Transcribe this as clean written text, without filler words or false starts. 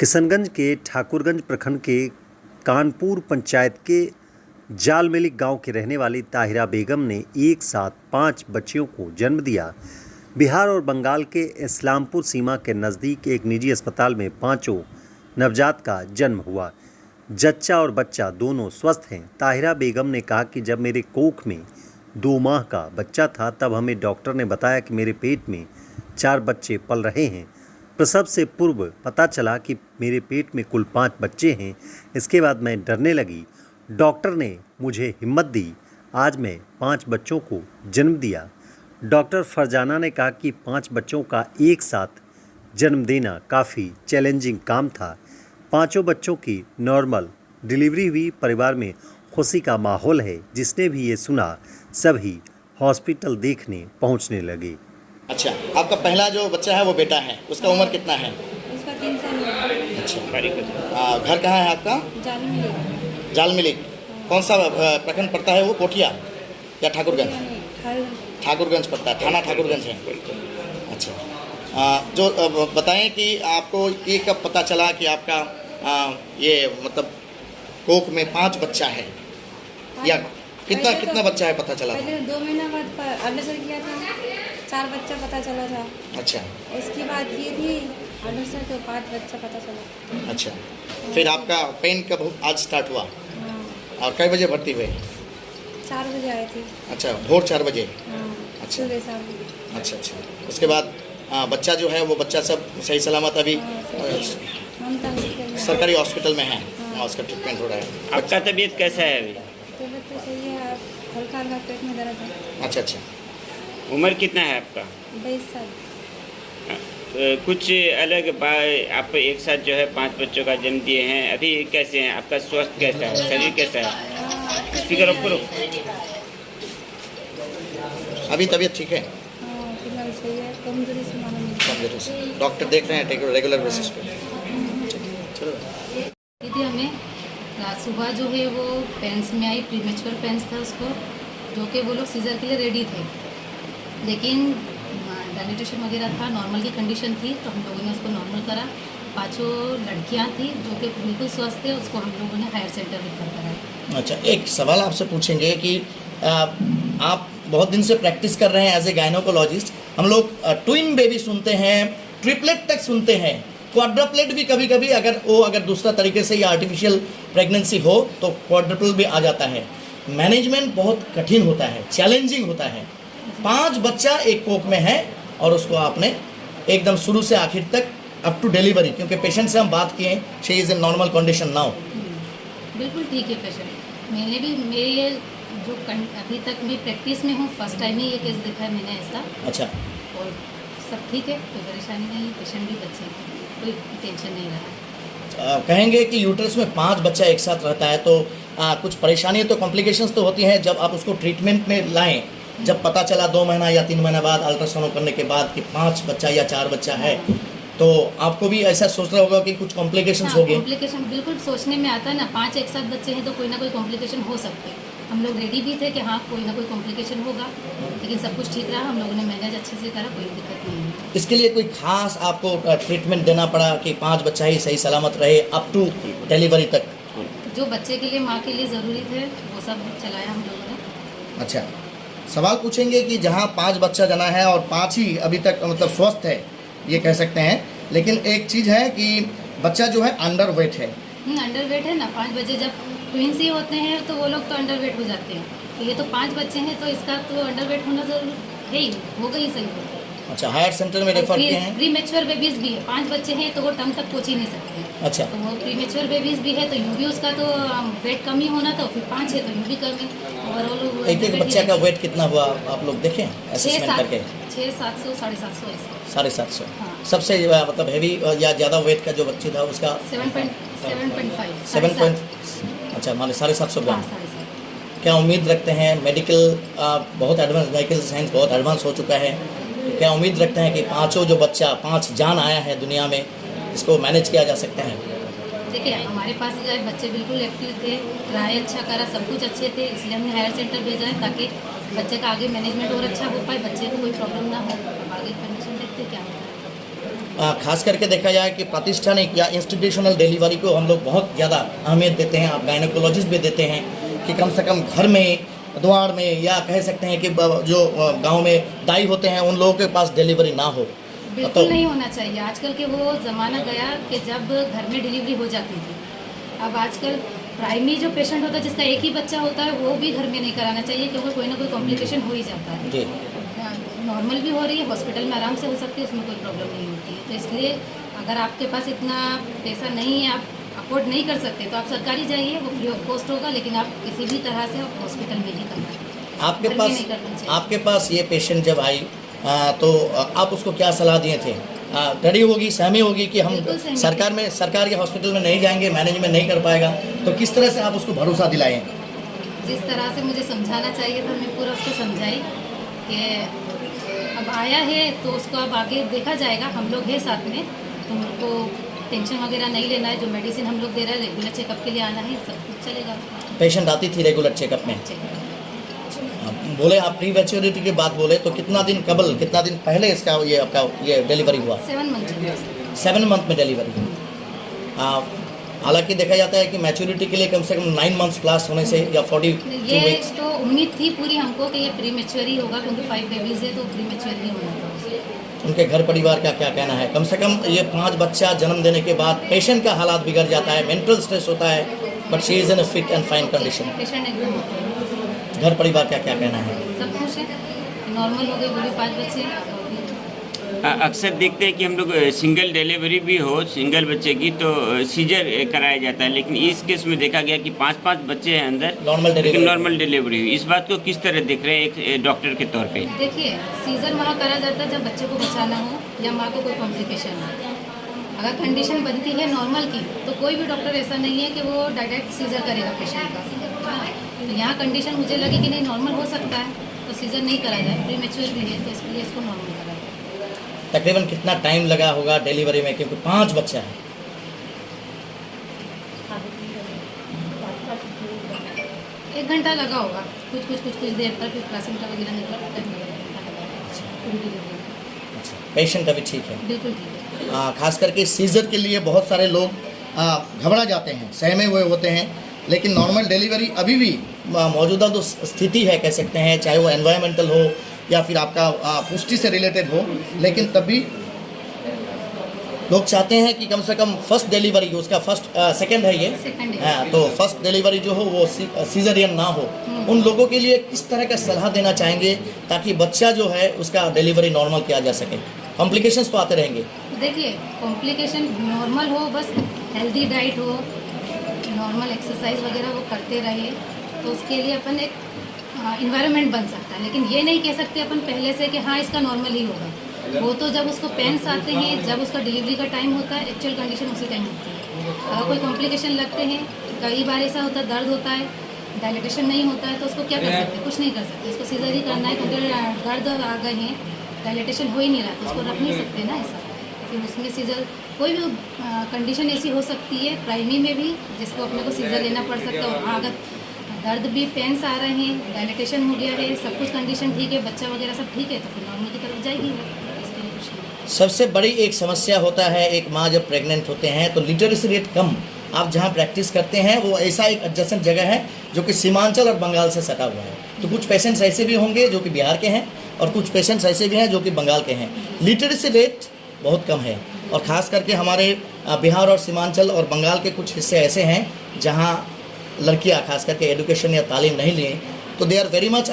किशनगंज के ठाकुरगंज प्रखंड के कानपुर पंचायत के जालमेली गांव की रहने वाली ताहिरा बेगम ने एक साथ 5 बच्चियों को जन्म दिया। बिहार और बंगाल के इस्लामपुर सीमा के नज़दीक एक निजी अस्पताल में 5 नवजात का जन्म हुआ। जच्चा और बच्चा दोनों स्वस्थ हैं। ताहिरा बेगम ने कहा कि जब मेरे कोख में 2 माह का बच्चा था तब हमें डॉक्टर ने बताया कि मेरे पेट में 4 बच्चे पल रहे हैं। प्रसव से पूर्व पता चला कि मेरे पेट में कुल 5 बच्चे हैं। इसके बाद मैं डरने लगी। डॉक्टर ने मुझे हिम्मत दी। आज मैं 5 बच्चों को जन्म दिया। डॉक्टर फरजाना ने कहा कि 5 बच्चों का एक साथ जन्म देना काफ़ी चैलेंजिंग काम था। 5 बच्चों की नॉर्मल डिलीवरी हुई। परिवार में खुशी का माहौल है। जिसने भी ये सुना सभी हॉस्पिटल देखने पहुंचने लगे। अच्छा, आपका पहला जो बच्चा है वो बेटा है, उसका उम्र कितना है? उसका 3 साल है। अच्छा, घर कहाँ है आपका? जालमिली। कौन सा प्रखंड पड़ता है वो? कोठिया या ठाकुरगंज? ठाकुरगंज पड़ता है, थाना ठाकुरगंज है। अच्छा, जो बताएं कि आपको ये कब पता चला कि आपका ये मतलब कोख में 5 बच्चा है, या कितना बच्चा है पता चला? पहले 2 महीना बाद अल्ट्रासाउंड किया था, 4 बच्चा पता चला था। अच्छा, उसके बाद ये थी अल्ट्रासाउंड तो 5 बच्चा पता चला। अच्छा, फिर आपका पेन कब आज स्टार्ट हुआ? हाँ। और कई बजे भर्ती हुए? 4 बजे आए थे। अच्छा, भोर 4 बजे। हाँ। अच्छा, सुबह 4 बजे। अच्छा। उसके बाद बच्चा जो है वो बच्चा सब सही सलामत अभी सरकारी हॉस्पिटल में है। हाँ, उसका ट्रीटमेंट हो रहा है। आपका तबीयत कैसा है अभी? तबीयत तो सही है, हल्का पेट में दर्द है। अच्छा। उम्र कितना है आपका? 22 साल। कुछ अलग आप एक साथ जो है 5 बच्चों का जन्म दिए हैं। अभी कैसे हैं? आपका स्वास्थ्य कैसा है? शरीर कैसा है? स्पीकर ऑफ करो। अभी तबीयत ठीक है? हाँ, फिलहाल सही है, कमजोरी से मालूम नहीं। कमजोरी से डॉक्टर देख रहे हैं रेगुलर बेसिस पे? चलो। दीदी हमें सुबह जो है वो पेंस में आई, प्रीमेच्योर पेंस था उसको, जो कि वो लोग सीजर के लिए रेडी थे, लेकिन डायलिटेशन वगैरह था, नॉर्मल की कंडीशन थी, तो हम लोगों ने उसको नॉर्मल करा। 5 लड़कियां थी जो कि बिल्कुल स्वस्थ थे, उसको हम लोगों ने हायर सेंटर रेफर कराया। अच्छा, एक सवाल आपसे पूछेंगे कि आप बहुत दिन से प्रैक्टिस कर रहे हैं एज ए गायनोकोलॉजिस्ट। हम लोग ट्विन बेबी सुनते हैं, ट्रिपलेट तक सुनते हैं, क्वाड्रप्लेट भी कभी कभी अगर दूसरा तरीके से या आर्टिफिशियल प्रेगनेंसी हो तो क्वाड्रपल भी आ जाता है। मैनेजमेंट बहुत कठिन होता है, चैलेंजिंग होता है। 5 बच्चा एक कोख में है और उसको आपने एकदम शुरू से आखिर तक अप टू डिलीवरी, क्योंकि पेशेंट से हम बात किए, she is in normal condition now. बिल्कुल ठीक है पेशेंट। मैंने भी मेरे जो अभी तक मैं प्रैक्टिस में हूँ, फर्स्ट टाइम ही ये केस देखा है मैंने ऐसा। अच्छा, और सब ठीक है, कोई परेशानी नहीं है, पेशेंट भी बच्चे हैं, कोई टेंशन नहीं रहा। कहेंगे कि यूट्रस में 5 बच्चा एक साथ रहता है तो कुछ परेशानी तो कॉम्प्लिकेशंस तो होती हैं जब आप उसको ट्रीटमेंट में लाएं। जब पता चला 2 महीना या 3 महीना बाद अल्ट्रासाउंड करने के बाद कि 5 बच्चा या 4 बच्चा है, तो आपको भी ऐसा सोचना होगा कि कुछ कॉम्प्लिकेशंस हो गए? कॉम्प्लिकेशन बिल्कुल सोचने में आता है ना। 5 एक साथ बच्चे हैं तो कोई ना कोई कॉम्प्लिकेशन हो सकते हैं। हम लोग रेडी भी थे कि हाँ कोई ना कोई कॉम्प्लिकेशन होगा, लेकिन सब कुछ ठीक रहा। हम लोगों ने मैनेज अच्छे से करा, कोई दिक्कत नहीं है। इसके लिए कोई खास आपको ट्रीटमेंट देना पड़ा कि 5 बच्चा ही सही सलामत रहे अप टू डिलीवरी तक? जो बच्चे के लिए, माँ के लिए ज़रूरी थे वो सब चलाया हम लोगों ने। अच्छा, सवाल पूछेंगे कि जहाँ 5 बच्चा जना है और 5 ही अभी तक मतलब स्वस्थ है ये कह सकते हैं, लेकिन एक चीज़ है कि बच्चा जो है अंडर वेट है। अंडर वेट है ना। 5 बच्चे जब ट्विंस ही होते हैं तो वो लोग तो अंडर वेट हो जाते हैं, तो ये तो 5 बच्चे हैं तो इसका तो अंडर वेट होना जरूर है ही, होगा ही सही होगा। अच्छा, हायर सेंटर में रेफर किए हैं? प्रीमेच्योर बेबीज भी है। 5 बच्चे हैं तो वो टर्म तक पहुँच ही नहीं सकते। अच्छा, तो वो प्रीमेच्योर बेबीज भी है तो यूँ भी उसका तो वेट कम ही होना था, फिर 5 है तो यूँ भी कम है। ओवरऑल एक बच्चा का वेट कितना हुआ आप लोग देखें असेसमेंट करके? 600, 700, 750 ऐसा। 750। हाँ। सबसे मतलब हैवी या ज़्यादा वेट का जो बच्ची था उसका 7.5। अच्छा, मान 750 ग्राम। 7.5। क्या उम्मीद रखते हैं? मेडिकल बहुत एडवांस, मेडिकल साइंस बहुत एडवांस हो चुका है, तो क्या उम्मीद रखते हैं कि 5 जो बच्चा 5 जान आया है दुनिया में, इसको मैनेज किया जा सकता है? देखिए, हमारे पास जो है बच्चे बिल्कुल एक्टिव थे, ट्राई अच्छा करा, सब कुछ अच्छे थे, इसलिए हमने हायर सेंटर भेजा है ताकि बच्चे का आगे मैनेजमेंट और अच्छा हो पाए, बच्चे को कोई प्रॉब्लम ना हो। अब आगे कंडीशन देखते क्या होता है। खास करके देखा जाए कि प्रातिष्ठानिक या इंस्टीट्यूशनल डिलीवरी को हम लोग बहुत ज़्यादा अहमियत देते हैं, आप गायनोकोलॉजिस्ट भी देते हैं कि कम से कम घर में, द्वार में, या कह सकते हैं कि जो गांव में दाई होते हैं उन लोगों के पास डिलीवरी ना हो। बिल्कुल नहीं होना चाहिए। आजकल के वो ज़माना गया कि जब घर में डिलीवरी हो जाती थी। अब आजकल प्राइमरी जो पेशेंट होता है जिसका एक ही बच्चा होता है वो भी घर में नहीं कराना चाहिए, क्योंकि कोई ना कोई कॉम्प्लिकेशन हो ही जाता है। जी, नॉर्मल भी हो रही है, हॉस्पिटल में आराम से हो सकती है, उसमें कोई प्रॉब्लम नहीं होती है। तो इसलिए अगर आपके पास इतना पैसा नहीं है, आप अफोर्ड नहीं कर सकते, तो आप सरकारी जाइए, वो फ्री ऑफ कॉस्ट होगा, लेकिन आप किसी भी तरह से हॉस्पिटल में ही करना। आपके पास ये पेशेंट जब आई तो आप उसको क्या सलाह दिए थे? डरी होगी, सहमी होगी कि हम बिल्कुल सहमी सरकार के हॉस्पिटल में नहीं जाएंगे, मैनेजमेंट नहीं कर पाएगा, तो किस तरह से आप उसको भरोसा दिलाएं? जिस तरह से मुझे समझाना चाहिए था मैं पूरा उसको समझाई कि अब आया है तो उसको अब आगे देखा जाएगा, हम लोग हैं साथ में, तुमको टेंशन वगैरह नहीं लेना है, जो मेडिसिन हम लोग दे रहे हैं रेगुलर चेकअप के लिए आना है, सब कुछ चलेगा। पेशेंट आती थी रेगुलर चेकअप में? बोले आप प्री मैच्योरिटी की बात बोले तो कितना दिन पहले इसका ये डिलीवरी हुआ? 7 मंथ में डिलीवरी हुई। हालांकि देखा जाता है कि मैच्योरिटी के लिए कम से कम 9 मंथ्स प्लस होने से या 42 ये वीक्स। तो उम्मीद थी पूरी हमको कि ये प्री मैच्योर ही होगा, क्योंकि 5 बेबीज है तो प्री मैच्योर ही होना था। उनके घर परिवार का क्या कहना है? कम से कम ये 5 बच्चा जन्म देने के बाद पेशेंट का हालात बिगड़ जाता है, मेंटल स्ट्रेस होता है, but she is in a fit and fine condition. Patient एकदम घर परिवार का क्या कहना है? सब खुश है, नॉर्मल हो गई, पूरी 5 बच्चे। अक्सर देखते हैं कि हम लोग सिंगल डिलीवरी भी हो सिंगल बच्चे की तो सीजर कराया जाता है, लेकिन इस केस में देखा गया कि 5 बच्चे हैं अंदर, नॉर्मल डिलीवरी हुई। इस बात को किस तरह देख रहे हैं एक डॉक्टर के तौर पे? देखिए, सीजर वहाँ करा जाता है जब बच्चे को बचाना हो या माँ को कोई कॉम्प्लिकेशन हो। अगर कंडीशन बनती है नॉर्मल की तो कोई भी डॉक्टर ऐसा नहीं है कि वो डायरेक्ट सीजर करेगा पेशेंट का। तो यहाँ कंडीशन मुझे लगी कि नहीं नॉर्मल हो सकता है तो सीजर नहीं करा जाए, प्री मैच्योर भी है तो इसलिए इसको नॉर्मल करा जाए। तकरीबन कितना टाइम लगा होगा डिलीवरी में, क्योंकि 5 बच्चा है? 1 घंटा लगा होगा, कुछ देर तक फिर प्लासेंटा वगैरह निकला, पेशेंट अभी ठीक है? बिल्कुल ठीक है। खास करके सीजर के लिए बहुत सारे लोग घबरा जाते हैं, सहमे हुए होते हैं, लेकिन नॉर्मल डिलीवरी अभी भी मौजूदा जो स्थिति है कह सकते हैं, चाहे वो एनवायरमेंटल हो या फिर आपका पुष्टि से रिलेटेड हो, लेकिन तब भी लोग चाहते हैं कि कम से कम फर्स्ट डिलीवरी, उसका सेकंड है ये, हाँ, तो फर्स्ट डिलीवरी जो हो वो सीजरियन ना हो। उन लोगों के लिए किस तरह का सलाह देना चाहेंगे ताकि बच्चा जो है उसका डिलीवरी नॉर्मल किया जा सके? कॉम्प्लिकेशंस तो आते रहेंगे। देखिए, कॉम्प्लिकेशन नॉर्मल हो, बस हेल्दी डाइट हो, नॉर्मल एक्सरसाइज वगैरह वो करते रहे तो उसके लिए अपन एक इन्वायरमेंट बन सकता है। लेकिन ये नहीं कह सकते अपन पहले से कि हाँ इसका नॉर्मल ही होगा। वो तो जब उसको पेन्स आते हैं, जब उसका डिलीवरी का टाइम होता है, एक्चुअल कंडीशन उसी टाइम होती है। अगर कोई कॉम्प्लिकेशन लगते हैं, कई बार ऐसा होता है दर्द होता है, डायलिटेशन नहीं होता है, तो उसको क्या कर सकते हैं? कुछ नहीं कर सकते, उसको सीजर ही करना है, क्योंकि दर्द आ गए हैं, डायलिटेशन हो ही नहीं रहा, तो उसको रख नहीं सकते ना ऐसा। फिर उसमें सीजर कोई भी कंडीशन ऐसी हो सकती है प्राइमरी में भी जिसको अपने को सीजर लेना पड़ सकता है। और हाँ, अगर दर्द भी पेन्स आ रहे हैं, डायलिटेशन हो गया है, सब कुछ कंडीशन ठीक है, बच्चा वगैरह सब ठीक है, तो फिर नॉर्मल की तरफ जाएगी वो। इसके लिए कुछ नहीं। सबसे बड़ी एक समस्या होता है, एक माँ जब प्रेग्नेंट होते हैं तो लिटरेसी रेट कम। आप जहाँ प्रैक्टिस करते हैं वो ऐसा एक एडजेसेंट जगह है जो कि सीमांचल और बंगाल से सटा हुआ है, तो कुछ पेशेंट्स ऐसे भी होंगे जो कि बिहार के हैं और कुछ पेशेंट्स ऐसे भी हैं जो कि बंगाल के हैं। लिटरेसी रेट बहुत कम है, और ख़ास करके हमारे बिहार और सीमांचल और बंगाल के कुछ हिस्से ऐसे हैं जहाँ लड़कियाँ खास करके एजुकेशन या तालीम नहीं लिए, तो दे आर वेरी मच